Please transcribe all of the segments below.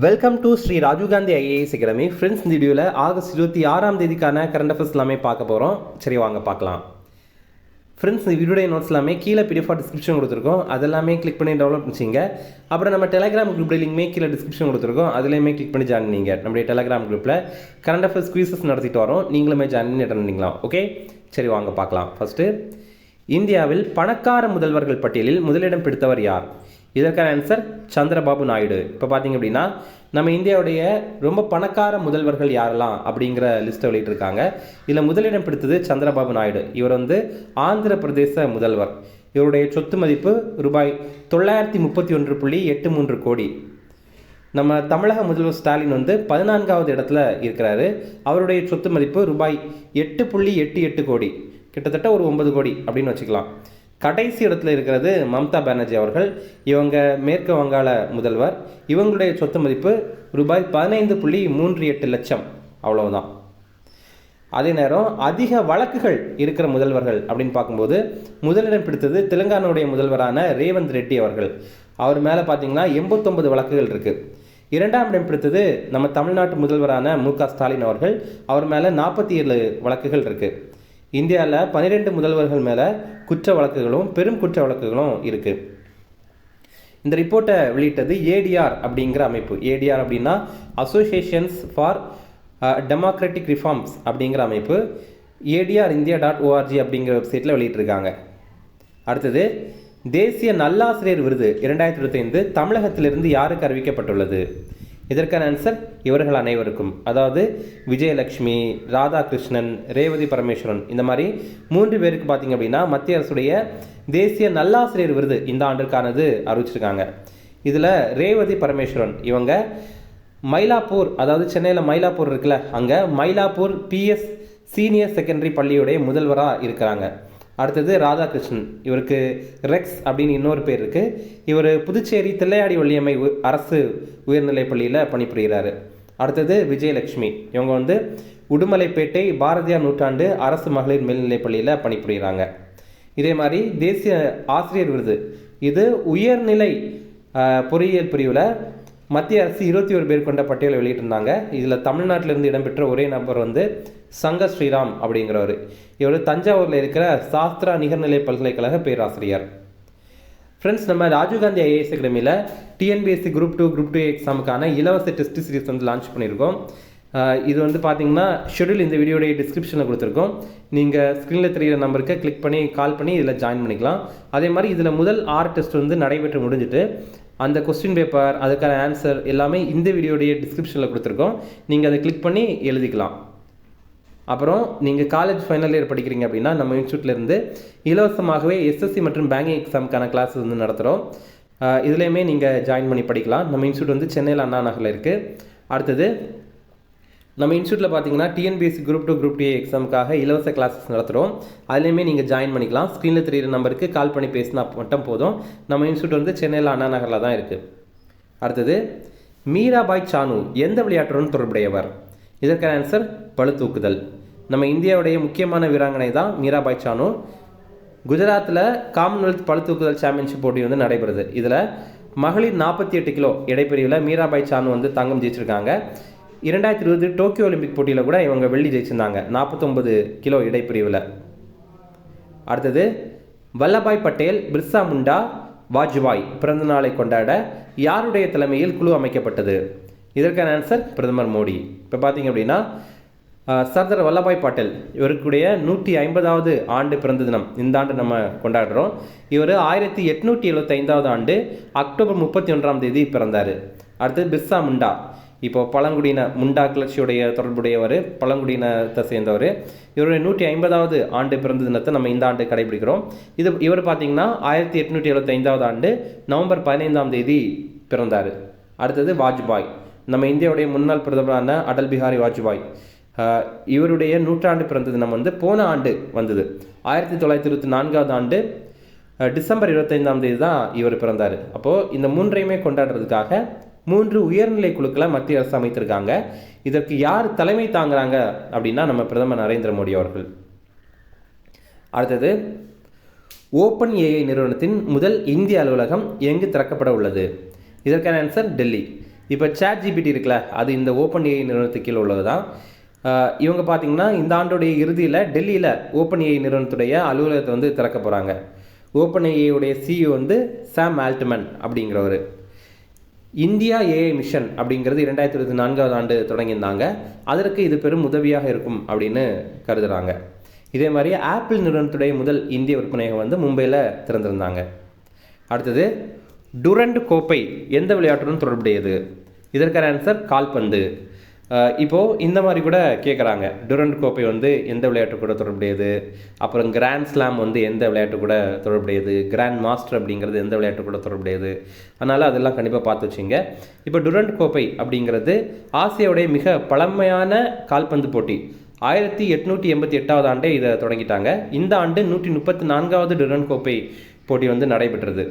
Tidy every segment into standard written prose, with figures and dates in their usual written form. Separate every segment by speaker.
Speaker 1: Welcome to Shri Rajiv Gandhi IAS academy. Friends, இந்த வீடியோவில் August 26 current affairs எல்லாமே பார்க்க போகிறோம். சரி, வாங்க பார்க்கலாம். ஃப்ரெண்ட்ஸ், இந்த வீடியோடைய நோட்ஸ் எல்லாமே கீழே பிடிஎஃப் டிஸ்கிரிப்ஷன் கொடுத்துருக்கோம். அதெல்லாமே கிளிக் பண்ணி டெவலப் பண்ணிச்சிங்க. அப்புறம் நம்ம டெலிகிராம் குரூப் லிங்க்மே கீழே டிஸ்கிரிப்ஷன் கொடுத்துருக்கோம். அதுலேயுமே கிளிக் பண்ணி ஜாயின் பண்ணிங்க. நம்முடைய டெலிகிராம் குரூப்பில் கரண்ட் அஃபேர்ஸ் குவிசஸ் நடத்திட்டு வரோம். நீங்களுமே ஜாயின் பண்ணி அட்டன் பண்ணிக்கலாம். ஓகே, சரி வாங்க பார்க்கலாம். ஃபஸ்ட்டு, இந்தியாவில் பணக்கார முதல்வர்கள் பட்டியலில் முதலிடம் பிடித்தவர் யார்? இதற்கான ஆன்சர் சந்திரபாபு நாயுடு. இப்போ பார்த்தீங்க அப்படின்னா, நம்ம இந்தியாவுடைய ரொம்ப பணக்கார முதல்வர்கள் யாரெல்லாம் அப்படிங்கிற லிஸ்ட்டை வெளியிட்டிருக்காங்க. இதில் முதலிடம் பிடித்தது சந்திரபாபு நாயுடு. இவர் ஆந்திர பிரதேச முதல்வர். இவருடைய சொத்து மதிப்பு ரூபாய் 931.83 கோடி. நம்ம தமிழக முதல்வர் ஸ்டாலின் 14வது இடத்துல இருக்கிறாரு. அவருடைய சொத்து மதிப்பு ரூபாய் 8.88 கோடி, கிட்டத்தட்ட ஒரு 9 கோடி அப்படின்னு வச்சுக்கலாம். கடைசி இடத்துல இருக்கிறது மம்தா பானர்ஜி அவர்கள். இவங்க மேற்கு வங்காள முதல்வர். இவங்களுடைய சொத்து மதிப்பு ரூபாய் 15.38 லட்சம், அவ்வளவுதான். அதே நேரம் அதிக வழக்குகள் இருக்கிற முதல்வர்கள் அப்படின்னு பார்க்கும்போது முதலிடம் பிடித்தது தெலுங்கானாவுடைய முதல்வரான ரேவந்த் ரெட்டி அவர்கள். அவர் மேலே பார்த்தீங்கன்னா 89 வழக்குகள் இருக்குது. இரண்டாம் இடம் பிடித்தது நம்ம தமிழ்நாட்டு முதல்வரான மு.க. ஸ்டாலின் அவர்கள். அவர் மேலே 47 வழக்குகள் இருக்குது. இந்தியாவில் 12 முதல்வர்கள் மேலே குற்ற வழக்குகளும் பெரும் குற்ற வழக்குகளும் இருக்குது. இந்த ரிப்போர்ட்டை வெளியிட்டது ஏடிஆர் அப்படிங்கிற அமைப்பு. ஏடிஆர் அப்படின்னா அசோசியேஷன்ஸ் ஃபார் டெமோக்ராட்டிக் ரிஃபார்ம்ஸ் அப்படிங்கிற அமைப்பு. ADRindia.org அப்படிங்கிற வெப்சைட்டில் வெளியிட்டிருக்காங்க. அடுத்தது, தேசிய நல்லாசிரியர் விருது 2025 தமிழகத்திலிருந்து யாருக்கு அறிவிக்கப்பட்டுள்ளது? இதற்கான ஆன்சர் இவர்கள் அனைவருக்கும். அதாவது விஜயலட்சுமி, ராதாகிருஷ்ணன், ரேவதி பரமேஸ்வரன், இந்த மாதிரி 3 பேருக்கு பார்த்தீங்க அப்படின்னா மத்திய அரசுடைய தேசிய நல்லாசிரியர் விருது இந்த ஆண்டிற்கானது அறிவிச்சிருக்காங்க. இதில் ரேவதி பரமேஸ்வரன் இவங்க மயிலாப்பூர், அதாவது சென்னையில் மயிலாப்பூர் இருக்குல்ல, அங்கே மயிலாப்பூர் PS சீனியர் செகண்டரி பள்ளியுடைய முதல்வராக இருக்கிறாங்க. அடுத்தது ராதாகிருஷ்ணன், இவருக்கு ரெக்ஸ் அப்படின்னு இன்னொரு பேர் இருக்குது. இவர் புதுச்சேரி தில்லையாடி வள்ளியம்மை அரசு உயர்நிலைப் பள்ளியில் பணிபுரிகிறாரு. அடுத்தது விஜயலட்சுமி, இவங்க உடுமலைப்பேட்டை பாரதியார் நூற்றாண்டு அரசு மகளிர் மேல்நிலைப் பள்ளியில் பணிபுரிகிறாங்க. இதே மாதிரி தேசிய ஆசிரியர் விருது, இது உயர்நிலை பொறியியல் பிரிவில் மத்திய அரசு 21 பேர் கொண்ட பட்டியலை வெளியிட்டிருந்தாங்க. இதில் தமிழ்நாட்டிலிருந்து இடம்பெற்ற ஒரே நபர் சங்க ஸ்ரீராம் அப்படிங்கிறவர். இவர் தஞ்சாவூரில் இருக்கிற சாஸ்திரா நிகர்நிலை பல்கலைக்கழக பேராசிரியர். ஃப்ரெண்ட்ஸ், நம்ம ராஜீவ்காந்தி ஐஏஎஸ் அகாடமியில் TNPSC குரூப் 2 குரூப் 2 எக்ஸாமுக்கான இலவச டெஸ்ட் சீரிஸ் லான்ச் பண்ணியிருக்கோம். இது பார்த்தீங்கன்னா ஷெடியூல் இந்த வீடியோடைய டிஸ்கிரிப்ஷனில் கொடுத்துருக்கோம். நீங்கள் ஸ்க்ரீனில் தெரிகிற நம்பருக்கு கிளிக் பண்ணி கால் பண்ணி இதில் ஜாயின் பண்ணிக்கலாம். அதே மாதிரி இதில் முதல் 6 டெஸ்ட் நடைபெற்று முடிஞ்சுட்டு அந்த கொஸ்டின் பேப்பர், அதுக்கான ஆன்சர் எல்லாமே இந்த வீடியோடைய டிஸ்கிரிப்ஷனில் கொடுத்துருக்கோம். நீங்கள் அதை கிளிக் பண்ணி எழுதிக்கலாம். அப்புறம் நீங்கள் காலேஜ் ஃபைனல் இயர் படிக்கிறீங்க அப்படின்னா நம்ம இன்ஸ்டியூட்லேருந்து இலவசமாகவே SSC மற்றும் பேங்கிங் எக்ஸாமுக்கான கிளாஸஸ் நடத்துகிறோம். இதுலேயுமே நீங்கள் ஜாயின் பண்ணி படிக்கலாம். நம்ம இன்ஸ்டியூட் சென்னையில் அண்ணா நகரில் இருக்குது. அடுத்தது, நம்ம இன்ஸ்டியூட்டில் பார்த்தீங்கன்னா TNPSC குரூப் 2 குரூப் 2 எக்ஸாமுக்காக இலவச கிளாஸஸ் நடத்துகிறோம். அதுலேயுமே நீங்கள் ஜாயின் பண்ணிக்கலாம். ஸ்க்ரீனில் தெரிகிற நம்பருக்கு கால் பண்ணி பேசினா மட்டும் போதும். நம்ம இன்ஸ்டியூட் சென்னையில் அண்ணா நகரில் தான் இருக்குது. அடுத்தது, மீராபாய் சானு எந்த விளையாட்டுடன் தொடர்புடையவர்? இதற்கான ஆன்சர் பளுதூக்குதல். நம்ம இந்தியாவுடைய முக்கியமான வீராங்கனை தான் மீராபாய் சானு. குஜராத்தில் காமன்வெல்த் பளுதூக்குதல் சாம்பியன்ஷிப் போட்டி நடைபெறுது. இதில் மகளிர் 48 கிலோ இடைப்பிரிவில் மீராபாய் சானு தங்கம் ஜெயிச்சிருக்காங்க. 2020 டோக்கியோ ஒலிம்பிக் போட்டியில் கூட இவங்க வெள்ளி ஜெயிச்சிருந்தாங்க 49 கிலோ இடைப்பிரிவில். அடுத்தது, வல்லபாய் பட்டேல், பிர்சா முண்டா, வாஜ்பாய் பிறந்த நாளை கொண்டாட யாருடைய தலைமையில் குழு அமைக்கப்பட்டது? இதற்கான ஆன்சர் பிரதமர் மோடி. இப்போ பார்த்தீங்க அப்படின்னா சர்தார் வல்லபாய் பட்டேல் இவருக்குடைய 150வது ஆண்டு பிறந்த தினம் இந்த ஆண்டு நம்ம கொண்டாடுறோம். இவர் 1875வது ஆண்டு அக்டோபர் 31ஆம் தேதி பிறந்தார். அடுத்தது பிர்சா முண்டா, இப்போ பழங்குடியின முண்டா கிளர்ச்சியுடைய தொடர்புடையவர், பழங்குடியினத்தை சேர்ந்தவர். இவருடைய 150வது ஆண்டு பிறந்த தினத்தை நம்ம இந்த ஆண்டு கடைபிடிக்கிறோம். இவர் பார்த்தீங்கன்னா 1875வது ஆண்டு நவம்பர் 15ஆம் தேதி பிறந்தார். அடுத்தது வாஜ்பாய், நம்ம இந்தியாவுடைய முன்னாள் பிரதமரான அடல் பிஹாரி வாஜ்பாய். இவருடைய 100ஆண்டு பிறந்த தினம் போன ஆண்டு வந்தது. 1924வது ஆண்டு டிசம்பர் 25ஆம் தேதி தான் இவர் பிறந்தார். அப்போது இந்த 3ஐயுமே கொண்டாடுறதுக்காக 3 உயர்நிலை குழுக்களை மத்திய அரசு அமைத்திருக்காங்க. இதற்கு யார் தலைமை தாங்குறாங்க அப்படின்னா நம்ம பிரதமர் நரேந்திர மோடி அவர்கள். அடுத்தது, OpenAI நிறுவனத்தின் முதல் இந்திய அலுவலகம் எங்கு திறக்கப்பட உள்ளது? இதற்கான ஆன்சர் டெல்லி. இப்போ ChatGPT இருக்குல்ல, அது இந்த OpenAI நிறுவனத்துக்கு கீழே உள்ளது தான். இவங்க பார்த்தீங்கன்னா இந்த ஆண்டுடைய இறுதியில் டெல்லியில் OpenAI நிறுவனத்துடைய அலுவலகத்தை வந்து திறக்க போகிறாங்க. OpenAI உடைய CEO வந்து சாம் ஆல்ட்மன் அப்படிங்கிறவர். இந்தியா AI மிஷன் அப்படிங்கிறது 2024 ஆண்டு தொடங்கியிருந்தாங்க. அதற்கு இது பெரும் உதவியாக இருக்கும் அப்படின்னு கருதுகிறாங்க. இதே மாதிரி ஆப்பிள் நிறுவனத்துடைய முதல் இந்திய விற்பனையகம் வந்து மும்பையில் திறந்திருந்தாங்க. அடுத்தது, டுரண்ட் கோப்பை எந்த விளையாட்டுடன் தொடர்புடையது? இதற்கான ஆன்சர் கால்பந்து. இப்போது இந்த மாதிரி கூட கேட்குறாங்க, டுரண்ட் கோப்பை வந்து எந்த விளையாட்டு கூட தொடர்புடையது, அப்புறம் கிராண்ட் ஸ்லாம் வந்து எந்த விளையாட்டு கூட தொடர்புடையது, கிராண்ட் மாஸ்டர் அப்படிங்கிறது எந்த விளையாட்டு கூட தொடர்புடையது. அதனால் அதெல்லாம் கண்டிப்பாக பார்த்து வச்சுங்க. இப்போ டுரண்ட் கோப்பை அப்படிங்கிறது ஆசியாவுடைய மிக பழமையான கால்பந்து போட்டி. 1888 ஆண்டே இதை தொடங்கிட்டாங்க. இந்த ஆண்டு 134வது டுரண்ட் கோப்பை போட்டி வந்து நடைபெற்றது.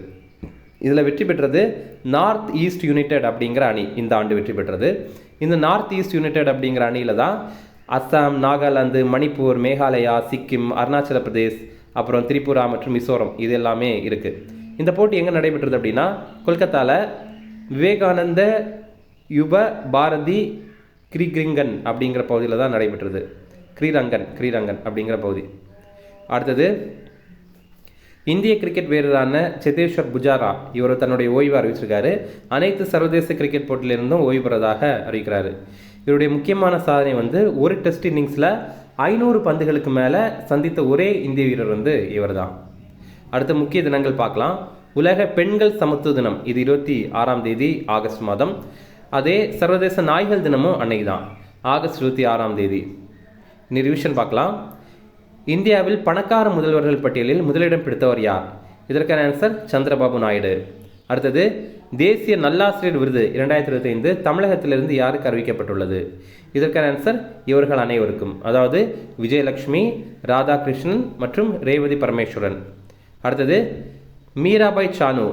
Speaker 1: இதில் வெற்றி பெற்றது நார்த் ஈஸ்ட் யுனைடெட் அப்படிங்கிற அணி இந்த ஆண்டு வெற்றி பெற்றது. இந்த நார்த் ஈஸ்ட் யுனைடெட் அப்படிங்கிற அணியில் தான் அஸ்ஸாம், நாகாலாந்து, மணிப்பூர், மேகாலயா, சிக்கிம், அருணாச்சல பிரதேஷ், அப்புறம் திரிபுரா மற்றும் மிசோரம் இது எல்லாமே இருக்குது. இந்த போட்டி எங்கே நடைபெற்றது அப்படின்னா கொல்கத்தாவில் விவேகானந்த யுப பாரதி கிரிகிரிங்கன் அப்படிங்கிற பகுதியில் தான் நடைபெற்றது. கிரீரங்கன் அப்படிங்கிற பகுதி. அடுத்தது, இந்திய கிரிக்கெட் வீரரான சேதேஸ்வர் புஜாரா இவர் தன்னுடைய ஓய்வை அறிவிச்சிருக்காரு. அனைத்து சர்வதேச கிரிக்கெட் போட்டியிலிருந்தும் ஓய்வு பெறதாக அறிவிக்கிறாரு. இவருடைய முக்கியமான சாதனை வந்து ஒரு டெஸ்ட் இன்னிங்ஸில் 500 பந்துகளுக்கு மேலே சந்தித்த ஒரே இந்திய வீரர் வந்து இவர் தான். அடுத்த முக்கிய தினங்கள் பார்க்கலாம். உலக பெண்கள் சமத்துவ தினம், இது 26ஆம் தேதி ஆகஸ்ட் மாதம். அதே சர்வதேச நாய்கள் தினமும் அன்னைக்கு தான், ஆகஸ்ட் 26ஆம் தேதி. இனி ரிவிஷன் பார்க்கலாம். இந்தியாவில் பணக்கார முதல்வர்கள் பட்டியலில் முதலிடம் பிடித்தவர் யார்? இதற்கான ஆன்சர் சந்திரபாபு நாயுடு. அடுத்தது, தேசிய நல்லாசிரியர் விருது 2025 தமிழகத்திலிருந்து யாருக்கு அறிவிக்கப்பட்டுள்ளது? இதற்கான ஆன்சர் இவர்கள் அனைவருக்கும், அதாவது விஜயலட்சுமி, ராதாகிருஷ்ணன் மற்றும் ரேவதி பரமேஸ்வரன். அடுத்தது, மீராபாய் சானு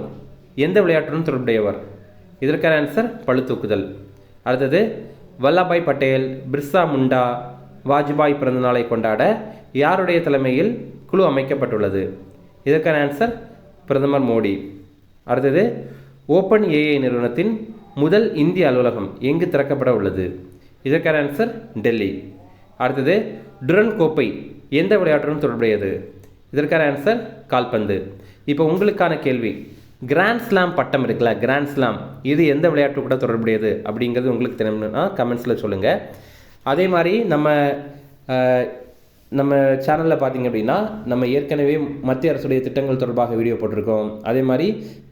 Speaker 1: எந்த விளையாட்டுடன் தொடர்புடையவர்? இதற்கான ஆன்சர் பளுதூக்குதல். அடுத்தது, வல்லபாய் பட்டேல், பிர்சா முண்டா, வாஜ்பாய் பிறந்தநாளை கொண்டாட யாருடைய தலைமையில் குழு அமைக்கப்பட்டுள்ளது? இதற்கான ஆன்சர் பிரதமர் மோடி. அடுத்தது, OpenAI நிறுவனத்தின் முதல் இந்திய அலுவலகம் எங்கு திறக்கப்பட உள்ளது? இதற்கான ஆன்சர் டெல்லி. அடுத்தது, டுரண்ட் கோப்பை எந்த விளையாட்டுடன் தொடர்புடையது? இதற்கான ஆன்சர் கால்பந்து. இப்போ உங்களுக்கான கேள்வி, கிராண்ட் ஸ்லாம் பட்டம் இருக்குல்ல, கிராண்ட் ஸ்லாம் இது எந்த விளையாட்டு கூட தொடர்புடையது அப்படிங்கிறது உங்களுக்கு தெரியும்னா கமெண்ட்ஸில் சொல்லுங்கள். அதே மாதிரி நம்ம சேனலில் பார்த்தீங்க அப்படின்னா நம்ம ஏற்கனவே மத்திய அரசுடைய திட்டங்கள் தொடர்பாக வீடியோ போட்டிருக்கோம். அதே மாதிரி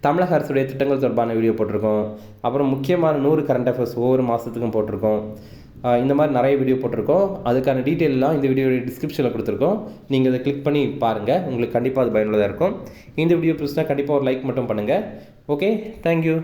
Speaker 1: தமிழக அரசுடைய திட்டங்கள் தொடர்பான வீடியோ போட்டிருக்கோம். அப்புறம் முக்கியமான 100 கரண்ட் அஃபேர்ஸ் ஒவ்வொரு மாதத்துக்கும் போட்டிருக்கோம். இந்த மாதிரி நிறைய வீடியோ போட்டிருக்கோம். அதுக்கான டீட்டெயிலெலாம் இந்த வீடியோடைய டிஸ்கிரிப்ஷனில் கொடுத்துருக்கோம். நீங்கள் அதை கிளிக் பண்ணி பாருங்கள், உங்களுக்கு கண்டிப்பாக அது பயனுள்ளதாக இருக்கும். இந்த வீடியோ பிடிச்சினா கண்டிப்பாக ஒரு லைக் மட்டும் பண்ணுங்கள். Okay, thank you.